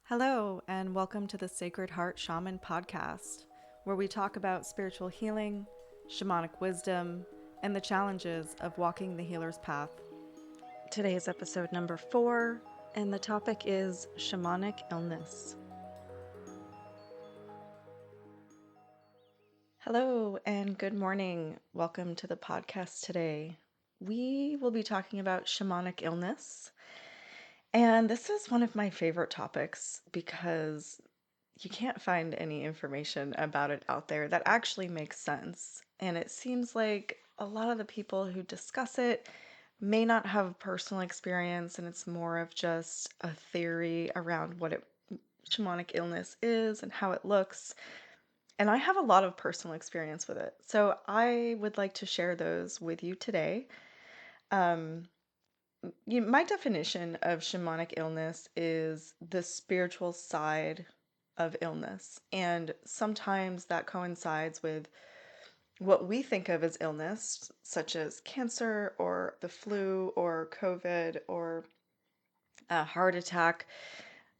Hello, and welcome to the Sacred Heart Shaman podcast, where we talk about spiritual healing, shamanic wisdom, and the challenges of walking the healer's path. Today is episode number 4, and the topic is shamanic illness. Hello, and good morning. Welcome to the podcast today. We will be talking about shamanic illness. And this is one of my favorite topics because you can't find any information about it out there that actually makes sense. And it seems like a lot of the people who discuss it may not have personal experience, and it's more of just a theory around what shamanic illness is and how it looks. And I have a lot of personal experience with it. So I would like to share those with you today. Um, my definition of shamanic illness is the spiritual side of illness. And sometimes that coincides with what we think of as illness, such as cancer or the flu or COVID or a heart attack,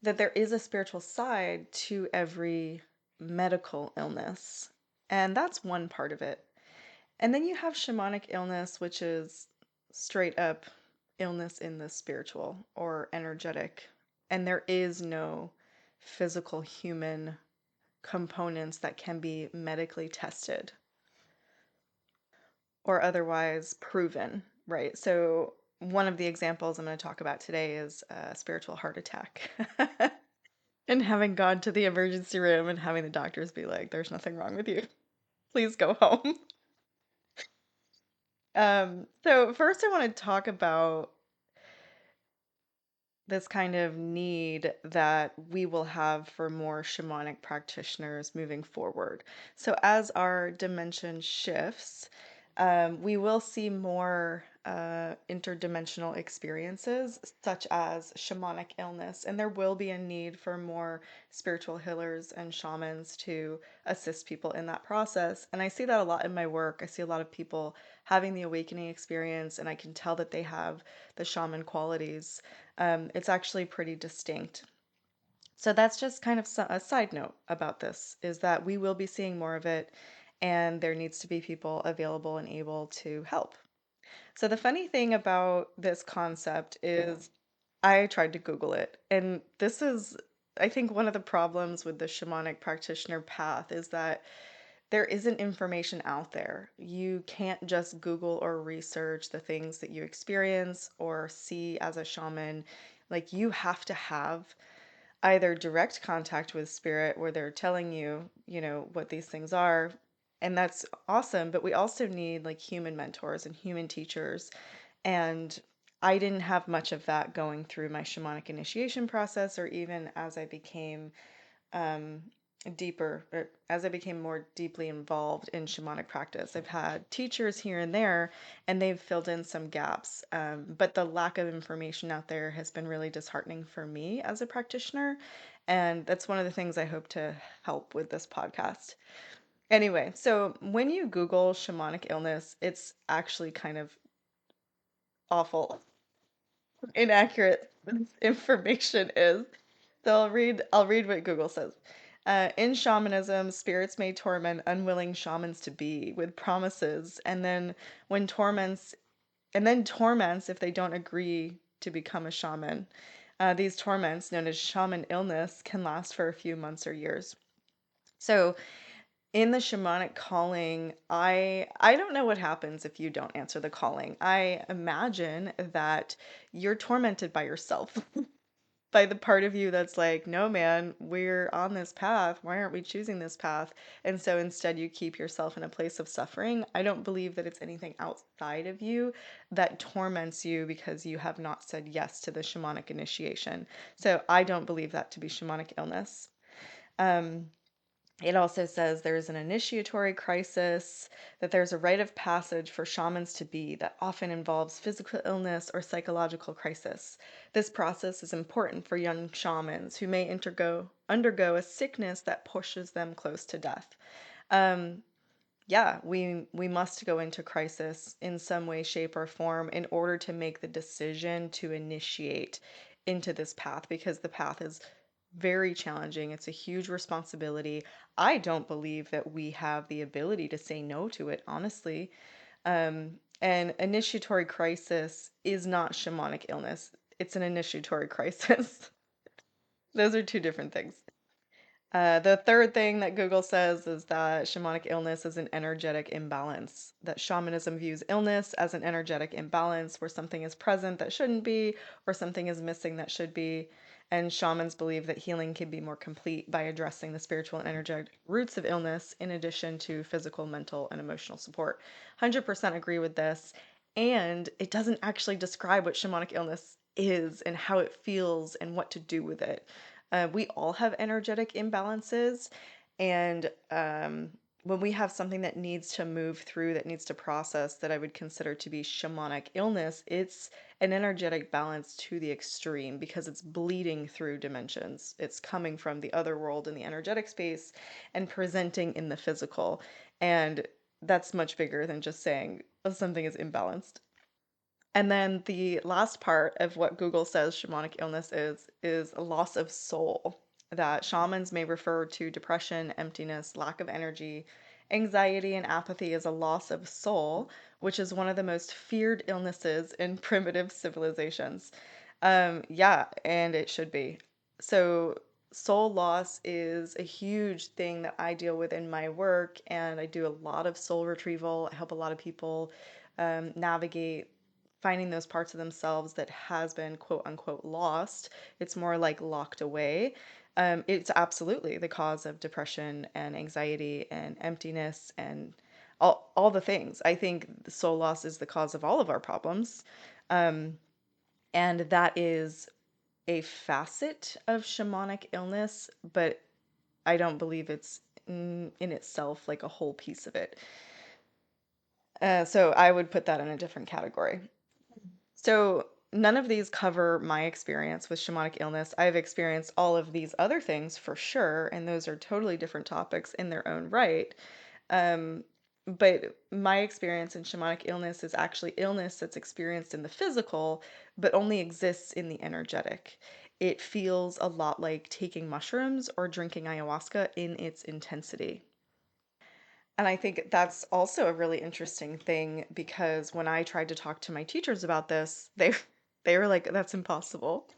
that there is a spiritual side to every medical illness. And that's one part of it. And then you have shamanic illness, which is straight up illness in the spiritual or energetic. And there is no physical human components that can be medically tested or otherwise proven, right? So, one of the examples I'm going to talk about today is a spiritual heart attack. And having gone to the emergency room and having the doctors be like, there's nothing wrong with you. Please go home. So first I want to talk about this kind of need that we will have for more shamanic practitioners moving forward. So as our dimension shifts, we will see more interdimensional experiences, such as shamanic illness, and there will be a need for more spiritual healers and shamans to assist people in that process. And I see that a lot in my work. I see a lot of people having the awakening experience, and I can tell that they have the shaman qualities. It's actually pretty distinct. So that's just kind of a side note about this, is that we will be seeing more of it, and there needs to be people available and able to help. So the funny thing about this concept is I tried to Google it, and this is, I think, one of the problems with the shamanic practitioner path is that there isn't information out there. You can't just Google or research the things that you experience or see as a shaman. Like, you have to have either direct contact with spirit where they're telling you, what these things are. And that's awesome. But we also need like human mentors and human teachers. And I didn't have much of that going through my shamanic initiation process, or even as I became um, deeper, or as I became more deeply involved in shamanic practice. I've had teachers here and there, and they've filled in some gaps. But the lack of information out there has been really disheartening for me as a practitioner. And that's one of the things I hope to help with this podcast. Anyway, so when you Google shamanic illness, it's actually kind of awful, inaccurate information is. So I'll read what Google says. In shamanism, spirits may torment unwilling shamans to be with promises, when torments and then torments if they don't agree to become a shaman. These torments, known as shaman illness, can last for a few months or years. So in the shamanic calling, I don't know what happens if you don't answer the calling. I imagine that you're tormented by yourself. By the part of you that's like, no, man, we're on this path. Why aren't we choosing this path? And so instead, you keep yourself in a place of suffering. I don't believe that it's anything outside of you that torments you because you have not said yes to the shamanic initiation. So I don't believe that to be shamanic illness. Um, it also says there's an initiatory crisis, that there's a rite of passage for shamans to be that often involves physical illness or psychological crisis. This process is important for young shamans who may undergo a sickness that pushes them close to death. Um, yeah, we must go into crisis in some way, shape, or form in order to make the decision to initiate into this path, because the path is very challenging. It's a huge responsibility. I don't believe that we have the ability to say no to it, honestly. And initiatory crisis is not shamanic illness. It's an initiatory crisis. Those are two different things. The third thing that Google says is that shamanic illness is an energetic imbalance, that shamanism views illness as an energetic imbalance where something is present that shouldn't be, or something is missing that should be. And shamans believe that healing can be more complete by addressing the spiritual and energetic roots of illness in addition to physical, mental, and emotional support. 100% agree with this. And it doesn't actually describe what shamanic illness is and how it feels and what to do with it. We all have energetic imbalances, and when we have something that needs to move through, that needs to process, that I would consider to be shamanic illness, it's an energetic balance to the extreme because it's bleeding through dimensions. It's coming from the other world in the energetic space and presenting in the physical. And that's much bigger than just saying, oh, something is imbalanced. And then the last part of what Google says shamanic illness is a loss of soul. That shamans may refer to depression, emptiness, lack of energy, anxiety, and apathy as a loss of soul, which is one of the most feared illnesses in primitive civilizations. Yeah, and it should be. So, soul loss is a huge thing that I deal with in my work, and I do a lot of soul retrieval. I help a lot of people navigate finding those parts of themselves that has been quote unquote lost. It's more like locked away. It's absolutely the cause of depression and anxiety and emptiness and all the things. I think soul loss is the cause of all of our problems. Um, and that is a facet of shamanic illness, but I don't believe it's in itself like a whole piece of it. So I would put that in a different category. So none of these cover my experience with shamanic illness. I've experienced all of these other things for sure, and those are totally different topics in their own right. Um, but my experience in shamanic illness is actually illness that's experienced in the physical, but only exists in the energetic. It feels a lot like taking mushrooms or drinking ayahuasca in its intensity. And I think that's also a really interesting thing because when I tried to talk to my teachers about this, they were like, "That's impossible."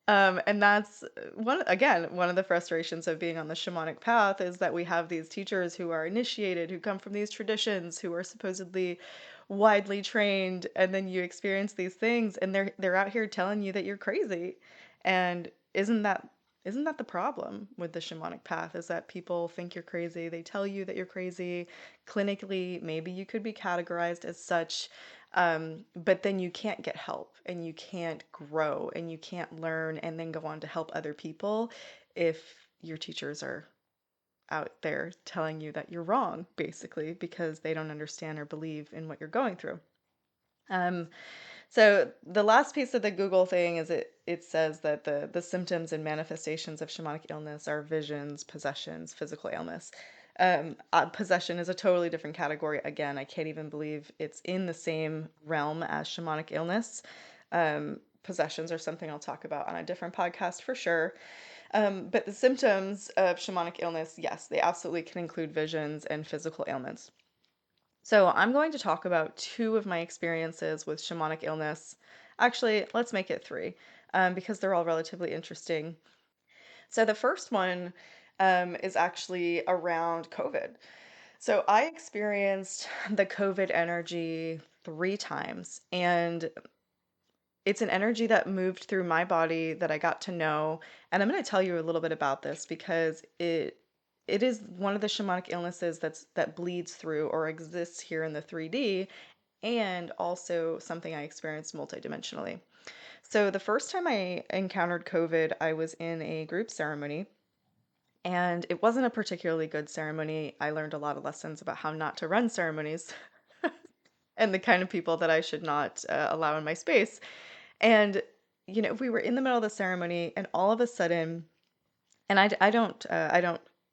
And that's one of the frustrations of being on the shamanic path is that we have these teachers who are initiated, who come from these traditions, who are supposedly widely trained, and then you experience these things and they're out here telling you that you're crazy. And isn't that the problem with the shamanic path is that people think you're crazy. They tell you that you're crazy. Clinically, maybe you could be categorized as such. But then you can't get help and you can't grow and you can't learn and then go on to help other people if your teachers are out there telling you that you're wrong, basically, because they don't understand or believe in what you're going through. Um, so the last piece of the Google thing is it says that the symptoms and manifestations of shamanic illness are visions, possessions, physical illness. Possession is a totally different category. Again, I can't even believe it's in the same realm as shamanic illness. Possessions are something I'll talk about on a different podcast for sure. But the symptoms of shamanic illness, yes, they absolutely can include visions and physical ailments. So I'm going to talk about two of my experiences with shamanic illness. Actually, let's make it three, because they're all relatively interesting. So the first one is actually around COVID. So I experienced the COVID energy 3 times, and it's an energy that moved through my body that I got to know. And I'm going to tell you a little bit about this because it is one of the shamanic illnesses that bleeds through or exists here in the 3D and also something I experienced multidimensionally. So the first time I encountered COVID, I was in a group ceremony and it wasn't a particularly good ceremony. I learned a lot of lessons about how not to run ceremonies and the kind of people that I should not allow in my space. And, we were in the middle of the ceremony, and all of a sudden, and I don't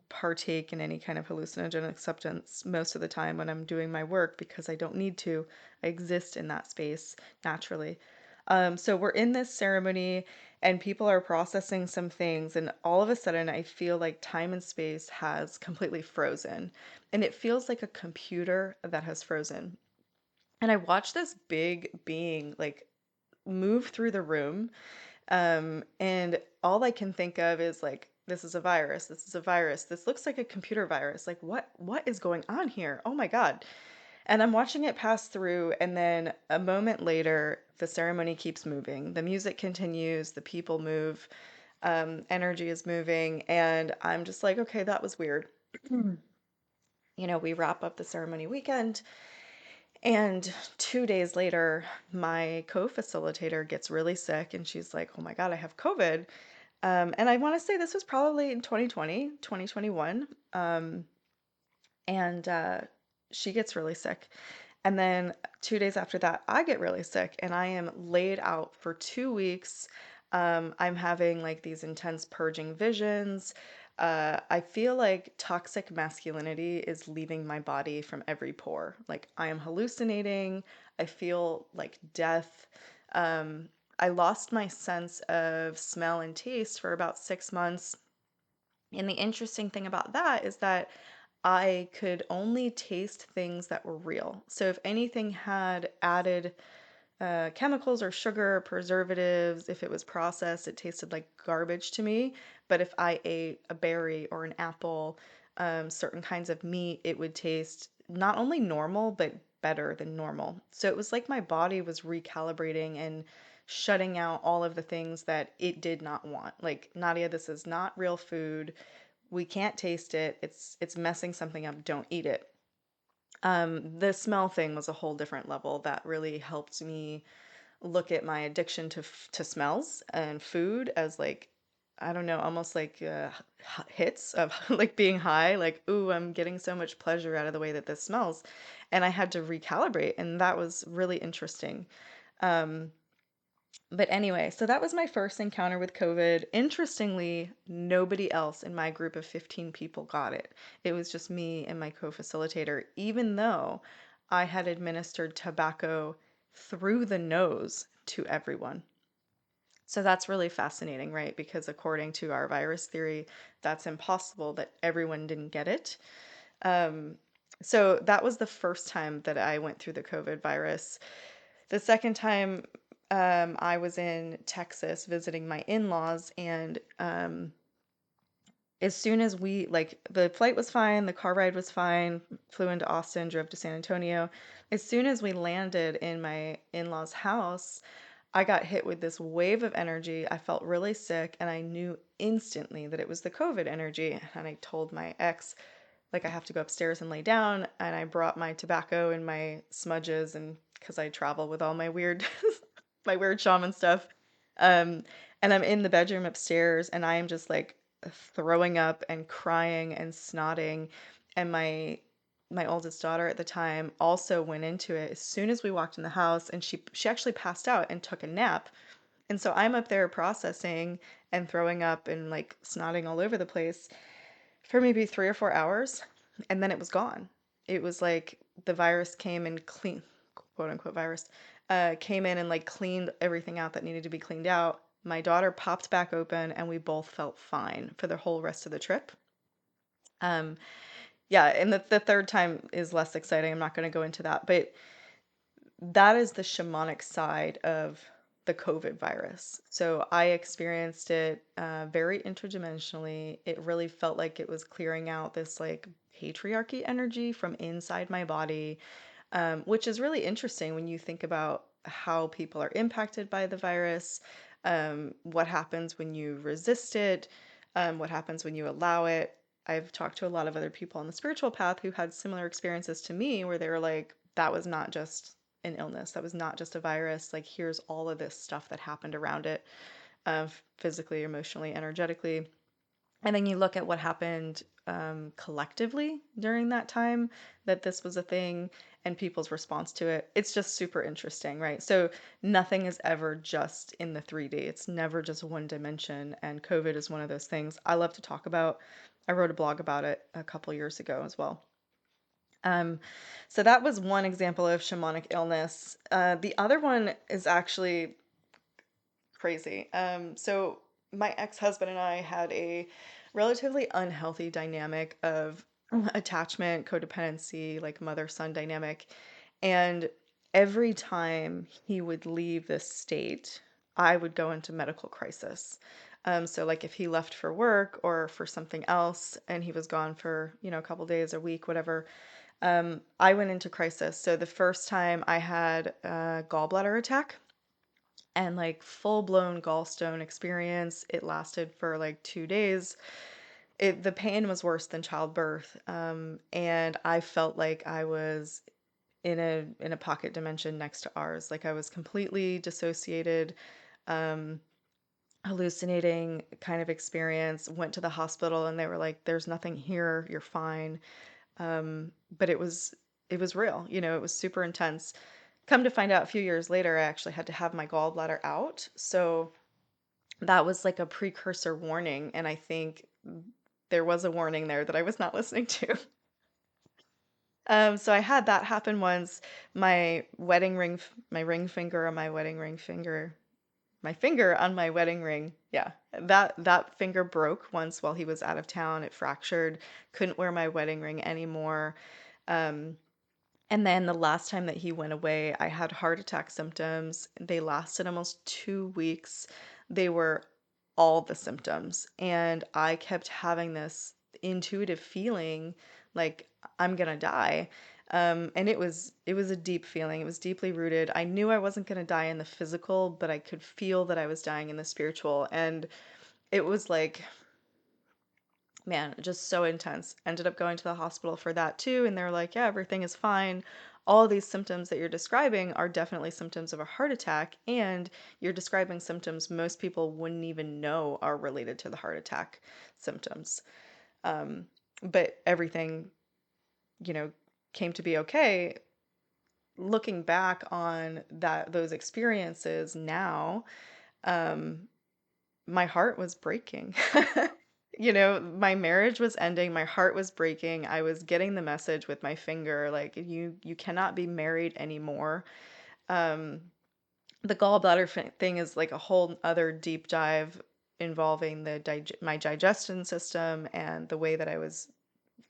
partake in any kind of hallucinogenic substance most of the time when I'm doing my work because I don't need to. I exist in that space naturally. So we're in this ceremony and people are processing some things, and all of a sudden I feel like time and space has completely frozen. And it feels like a computer that has frozen. And I watched this big being like move through the room. And all I can think of is like, this is a virus. This is a virus. This looks like a computer virus. Like what is going on here? Oh my God. And I'm watching it pass through, and then a moment later, the ceremony keeps moving. The music continues, the people move, energy is moving, and I'm just like, okay, that was weird. We wrap up the ceremony weekend, and 2 days later, my co-facilitator gets really sick, and she's like, oh my God, I have COVID. And I want to say this was probably in 2020, 2021. And she gets really sick. And then 2 days after that, I get really sick and I am laid out for 2 weeks. I'm having like these intense purging visions. I feel like toxic masculinity is leaving my body from every pore. Like I am hallucinating. I feel like death. Um, I lost my sense of smell and taste for about 6 months. And the interesting thing about that is that I could only taste things that were real. So if anything had added chemicals or sugar, preservatives, if it was processed, it tasted like garbage to me. But if I ate a berry or an apple, certain kinds of meat, it would taste not only normal, but better than normal. So it was like my body was recalibrating and shutting out all of the things that it did not want. Like, Nadia, this is not real food. We can't taste it. It's messing something up. Don't eat it. The smell thing was a whole different level that really helped me look at my addiction to smells and food as like, I don't know, almost like hits of like being high, like, ooh, I'm getting so much pleasure out of the way that this smells. And I had to recalibrate, and that was really interesting. Um, but anyway, so that was my first encounter with COVID. Interestingly, nobody else in my group of 15 people got it. It was just me and my co-facilitator, even though I had administered tobacco through the nose to everyone. So that's really fascinating, right? Because according to our virus theory, that's impossible that everyone didn't get it. Um, so that was the first time that I went through the COVID virus. The second time, I was in Texas visiting my in-laws, and as soon as like, the flight was fine, the car ride was fine, flew into Austin, drove to San Antonio. As soon as we landed in my in-laws' house, I got hit with this wave of energy. I felt really sick, and I knew instantly that it was the COVID energy. And I told my ex, like, I have to go upstairs and lay down. And I brought my tobacco and my smudges, and because I travel with all my weird, my weird shaman stuff. Um, and I'm in the bedroom upstairs, and I am just like throwing up and crying and snotting. And my oldest daughter at the time also went into it as soon as we walked in the house, and she actually passed out and took a nap. And so I'm up there processing and throwing up and like snotting all over the place for maybe 3 or 4 hours, and then it was gone. It was like the virus came and clean, quote unquote virus, came in and like cleaned everything out that needed to be cleaned out. My daughter popped back open, and we both felt fine for the whole rest of the trip. Um, yeah, and the third time is less exciting. I'm not going to go into that, but that is the shamanic side of the COVID virus. So I experienced it very interdimensionally. It really felt like it was clearing out this like patriarchy energy from inside my body, which is really interesting when you think about how people are impacted by the virus, what happens when you resist it, what happens when you allow it. I've talked to a lot of other people on the spiritual path who had similar experiences to me where they were like, that was not just an illness, that was not just a virus. Like, here's all of this stuff that happened around it, physically, emotionally, energetically. And then you look at what happened collectively during that time that this was a thing and people's response to it. It's just super interesting, right? So nothing is ever just in the 3D. It's never just one dimension. And COVID is one of those things I love to talk about. I wrote a blog about it a couple years ago as well. Um, so that was one example of shamanic illness. The other one is actually crazy. So my ex-husband and I had a relatively unhealthy dynamic of attachment, codependency, like mother-son dynamic. And every time he would leave this state, I would go into medical crisis. So like if he left for work or for something else and he was gone for, a couple days, a week, whatever, I went into crisis. So the first time I had a gallbladder attack and like full blown gallstone experience. It lasted for like 2 days. The pain was worse than childbirth, and I felt like I was in a pocket dimension next to ours. Like I was completely dissociated, um, hallucinating kind of experience. Went to the hospital and they were like, "There's nothing here. You're fine." But it was real. It was super intense. Come to find out a few years later, I actually had to have my gallbladder out. So that was like a precursor warning, and I think there was a warning there that I was not listening to. So I had that happen once. My wedding ring, my ring finger on my wedding ring finger, my finger on my wedding ring. Yeah, that finger broke once while he was out of town. It fractured. Couldn't wear my wedding ring anymore. Um, And then the last time that he went away, I had heart attack symptoms. They lasted almost 2 weeks. They were all the symptoms. And I kept having this intuitive feeling like I'm gonna die. And it was a deep feeling. It was deeply rooted. I knew I wasn't gonna die in the physical, but I could feel that I was dying in the spiritual. And it was like, man, just so intense. Ended up going to the hospital for that too, and they're like, yeah, everything is fine. All these symptoms that you're describing are definitely symptoms of a heart attack, and you're describing symptoms most people wouldn't even know are related to the heart attack symptoms. Um, but everything, you know, came to be okay. Looking back on those experiences now, um, my heart was breaking. My marriage was ending, my heart was breaking. I was getting the message with my finger like you cannot be married anymore. Um the gallbladder thing is like a whole other deep dive involving my digestion system and the way that I was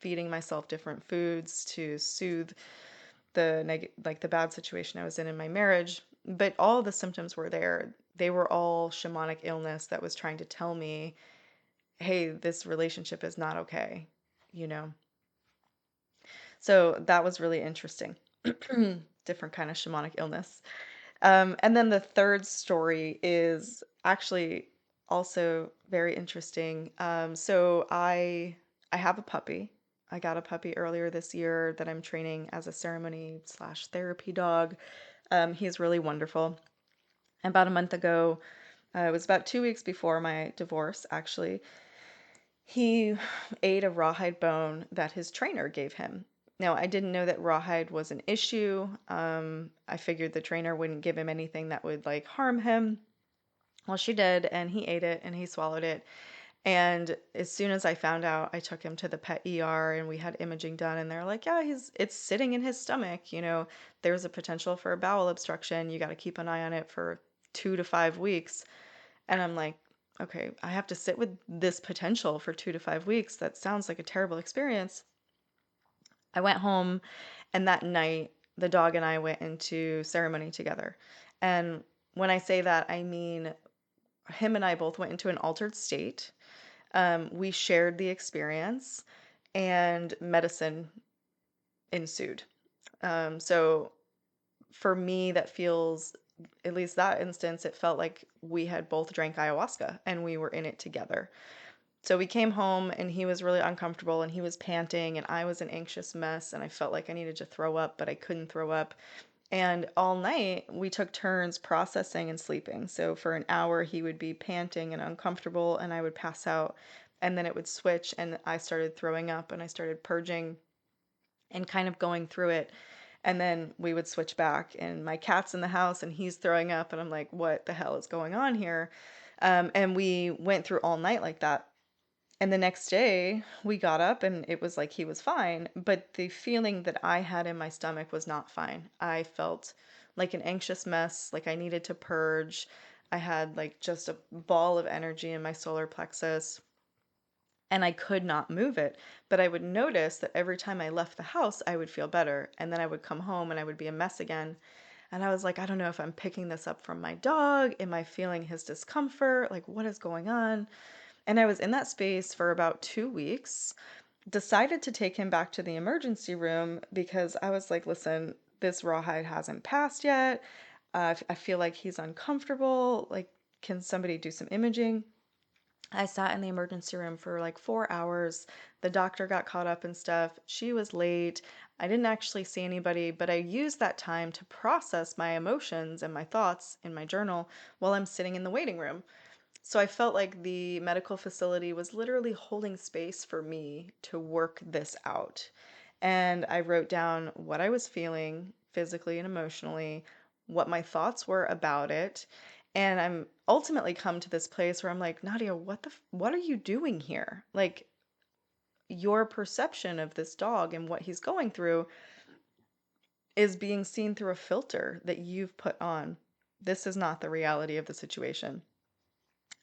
feeding myself different foods to soothe like the bad situation I was in my marriage. But all the symptoms were there. They were all shamanic illness that was trying to tell me, hey, this relationship is not okay, you know? So that was really interesting. Different kind of shamanic illness. And then the third story is actually also very interesting. So I have a puppy. I got a puppy earlier this year that I'm training as a ceremony slash therapy dog. He's really wonderful. About a month ago, it was about 2 weeks before my divorce, actually. He ate a rawhide bone that his trainer gave him. Now, I didn't know that rawhide was an issue. I figured the trainer wouldn't give him anything that would like harm him. Well, she did, and he ate it and he swallowed it. And as soon as I found out, I took him to the pet ER and we had imaging done, and they're like, yeah, it's sitting in his stomach. There's a potential for a bowel obstruction. You got to keep an eye on it for 2 to 5 weeks. And I'm like, okay, I have to sit with this potential for 2 to 5 weeks. That sounds like a terrible experience. I went home, and that night, the dog and I went into ceremony together. And when I say that, I mean him and I both went into an altered state. We shared the experience, and medicine ensued. So for me, that feels, at least that instance, it felt like we had both drank ayahuasca and we were in it together. So we came home and he was really uncomfortable and he was panting and I was an anxious mess and I felt like I needed to throw up, but I couldn't throw up. And all night we took turns processing and sleeping. So for an hour he would be panting and uncomfortable and I would pass out, and then it would switch and I started throwing up and I started purging and kind of going through it. And then we would switch back, and my cat's in the house and he's throwing up, and I'm like, what the hell is going on here? And we went through all night like that. And the next day, we got up and it was like he was fine, but the feeling that I had in my stomach was not fine. I felt like an anxious mess, like I needed to purge. I had like just a ball of energy in my solar plexus and I could not move it. But I would notice that every time I left the house, I would feel better. And then I would come home and I would be a mess again. And I was like, I don't know if I'm picking this up from my dog. Am I feeling his discomfort? Like, what is going on? And I was in that space for about 2 weeks, decided to take him back to the emergency room because I was like, listen, this rawhide hasn't passed yet. I feel like he's uncomfortable. Like, can somebody do some imaging? I sat in the emergency room for like 4 hours. The doctor got caught up in stuff. She was late. I didn't actually see anybody, but I used that time to process my emotions and my thoughts in my journal while I'm sitting in the waiting room. So I felt like the medical facility was literally holding space for me to work this out. And I wrote down what I was feeling physically and emotionally, what my thoughts were about it. And I'm ultimately come to this place where I'm like, Nadia, what are you doing here? Like your perception of this dog and what he's going through is being seen through a filter that you've put on. This is not the reality of the situation.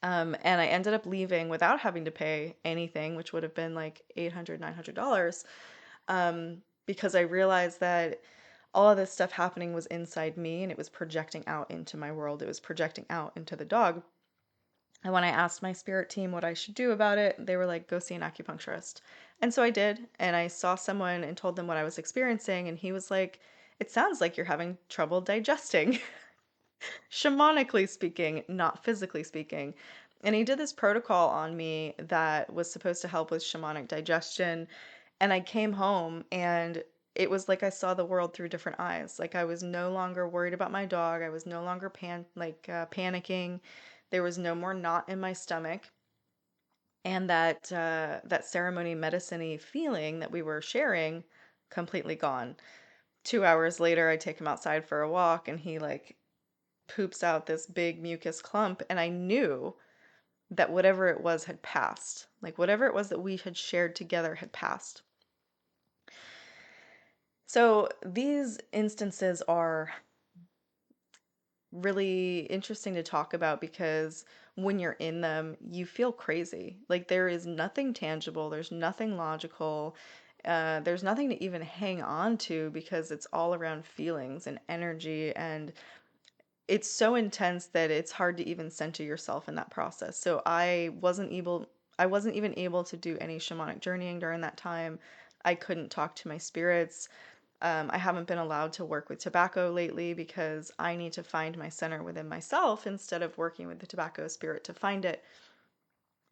And I ended up leaving without having to pay anything, which would have been like $800, $900, because I realized that all of this stuff happening was inside me and it was projecting out into my world. It was projecting out into the dog. And when I asked my spirit team what I should do about it, they were like, go see an acupuncturist. And so I did. And I saw someone and told them what I was experiencing. And he was like, it sounds like you're having trouble digesting. Shamanically speaking, not physically speaking. And he did this protocol on me that was supposed to help with shamanic digestion. And I came home and it was like I saw the world through different eyes. Like I was no longer worried about my dog. I was no longer panicking. There was no more knot in my stomach. And that ceremony medicine-y feeling that we were sharing completely gone. 2 hours later, I take him outside for a walk and he like poops out this big mucus clump, and I knew that whatever it was had passed. Like whatever it was that we had shared together had passed. So these instances are really interesting to talk about because when you're in them, you feel crazy. Like there is nothing tangible, there's nothing logical, there's nothing to even hang on to because it's all around feelings and energy, and it's so intense that it's hard to even center yourself in that process. So I wasn't even able to do any shamanic journeying during that time. I couldn't talk to my spirits. I haven't been allowed to work with tobacco lately because I need to find my center within myself instead of working with the tobacco spirit to find it.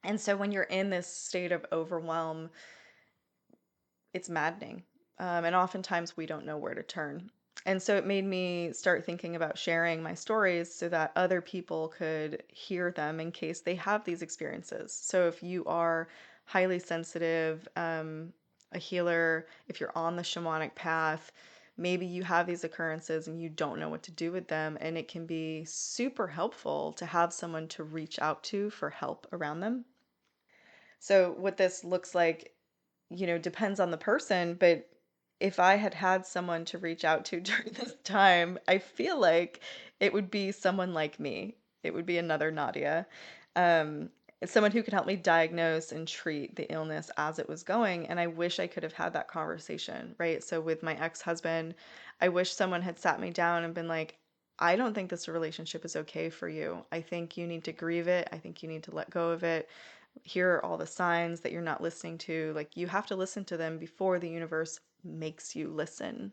And so when you're in this state of overwhelm, it's maddening. And oftentimes we don't know where to turn. And so it made me start thinking about sharing my stories so that other people could hear them in case they have these experiences. So if you are highly sensitive, a healer, if you're on the shamanic path, maybe you have these occurrences and you don't know what to do with them. And it can be super helpful to have someone to reach out to for help around them. So what this looks like, depends on the person, but if I had had someone to reach out to during this time, I feel like it would be someone like me. It would be another Nadia. Um, it's someone who could help me diagnose and treat the illness as it was going. And I wish I could have had that conversation, right? So with my ex-husband, I wish someone had sat me down and been like, I don't think this relationship is okay for you. I think you need to grieve it. I think you need to let go of it. Here are all the signs that you're not listening to. Like you have to listen to them before the universe makes you listen.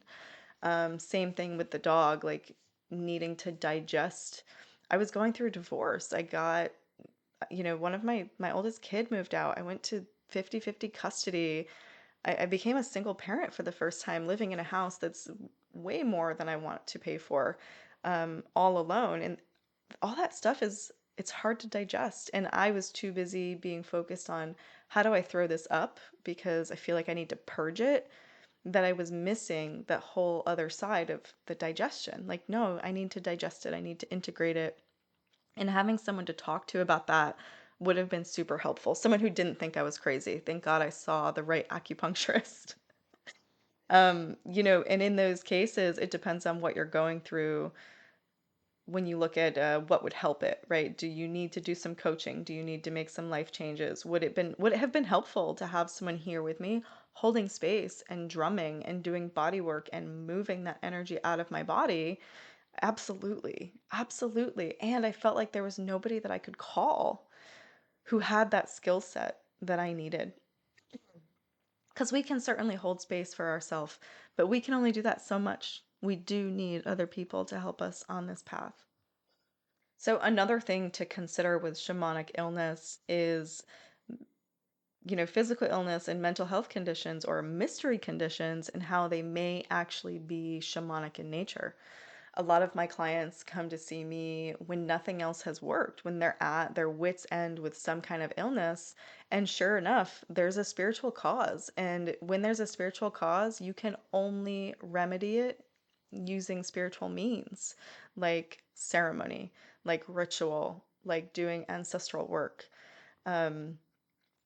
Same thing with the dog, like needing to digest. I was going through a divorce. I got, one of my oldest kid moved out. I went to 50-50 custody. I became a single parent for the first time, living in a house that's way more than I want to pay for, all alone. And all that stuff it's hard to digest. And I was too busy being focused on how do I throw this up because I feel like I need to purge it, that I was missing that whole other side of the digestion. Like, no, I need to digest it. I need to integrate it. And having someone to talk to about that would have been super helpful. Someone who didn't think I was crazy. Thank God I saw the right acupuncturist. And in those cases, it depends on what you're going through. when you look at what would help it, right? Do you need to do some coaching? Do you need to make some life changes? Would it have been helpful to have someone here with me holding space and drumming and doing body work and moving that energy out of my body? Absolutely. Absolutely. And I felt like there was nobody that I could call who had that skill set that I needed. Because we can certainly hold space for ourselves, but we can only do that so much. We do need other people to help us on this path. So, another thing to consider with shamanic illness is, physical illness and mental health conditions or mystery conditions and how they may actually be shamanic in nature. A lot of my clients come to see me when nothing else has worked, when they're at their wits' end with some kind of illness. And sure enough, there's a spiritual cause. And when there's a spiritual cause, you can only remedy it using spiritual means like ceremony, like ritual, like doing ancestral work. Um,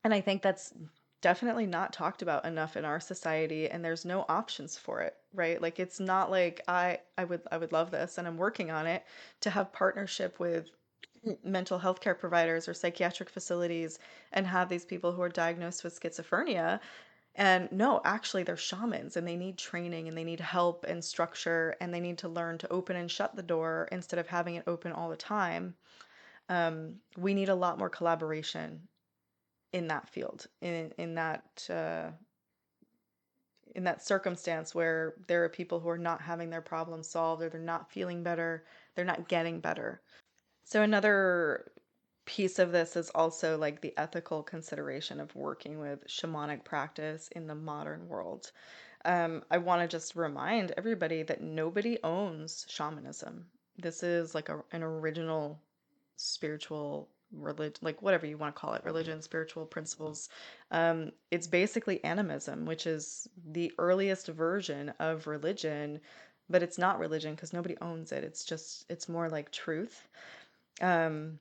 and I think that's definitely not talked about enough in our society, and there's no options for it, right? Like it's not like I would love this and I'm working on it to have partnership with mental health care providers or psychiatric facilities and have these people who are diagnosed with schizophrenia. And no, actually they're shamans and they need training and they need help and structure and they need to learn to open and shut the door instead of having it open all the time. We need a lot more collaboration in that field, in that circumstance where there are people who are not having their problems solved or they're not feeling better, they're not getting better. So another piece of this is also like the ethical consideration of working with shamanic practice in the modern world. I want to just remind everybody that nobody owns shamanism. This is like an original spiritual religion, like whatever you want to call it, religion, spiritual principles. It's basically animism, which is the earliest version of religion, but it's not religion because nobody owns it. It's more like truth. Um,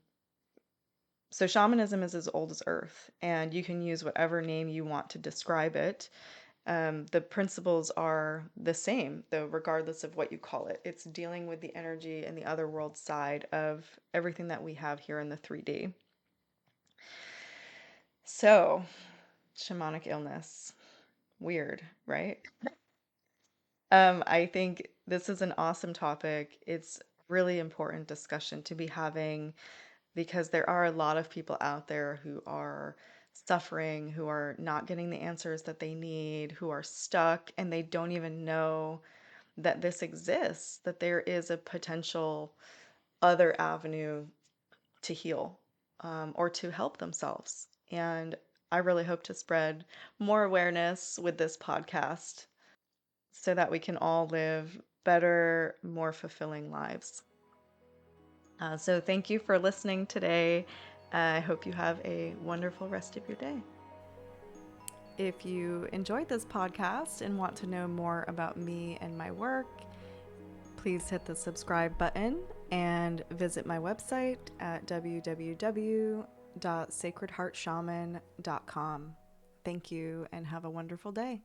so shamanism is as old as Earth, and you can use whatever name you want to describe it. The principles are the same, though, regardless of what you call it. It's dealing with the energy and the other world side of everything that we have here in the 3D. So, shamanic illness. Weird, right? I think this is an awesome topic. It's really important discussion to be having because there are a lot of people out there who are suffering, who are not getting the answers that they need, who are stuck, and they don't even know that this exists, that there is a potential other avenue to heal or to help themselves. And I really hope to spread more awareness with this podcast so that we can all live better, more fulfilling lives. So thank you for listening today. I hope you have a wonderful rest of your day. If you enjoyed this podcast and want to know more about me and my work, please hit the subscribe button and visit my website at www.sacredheartshaman.com. Thank you and have a wonderful day.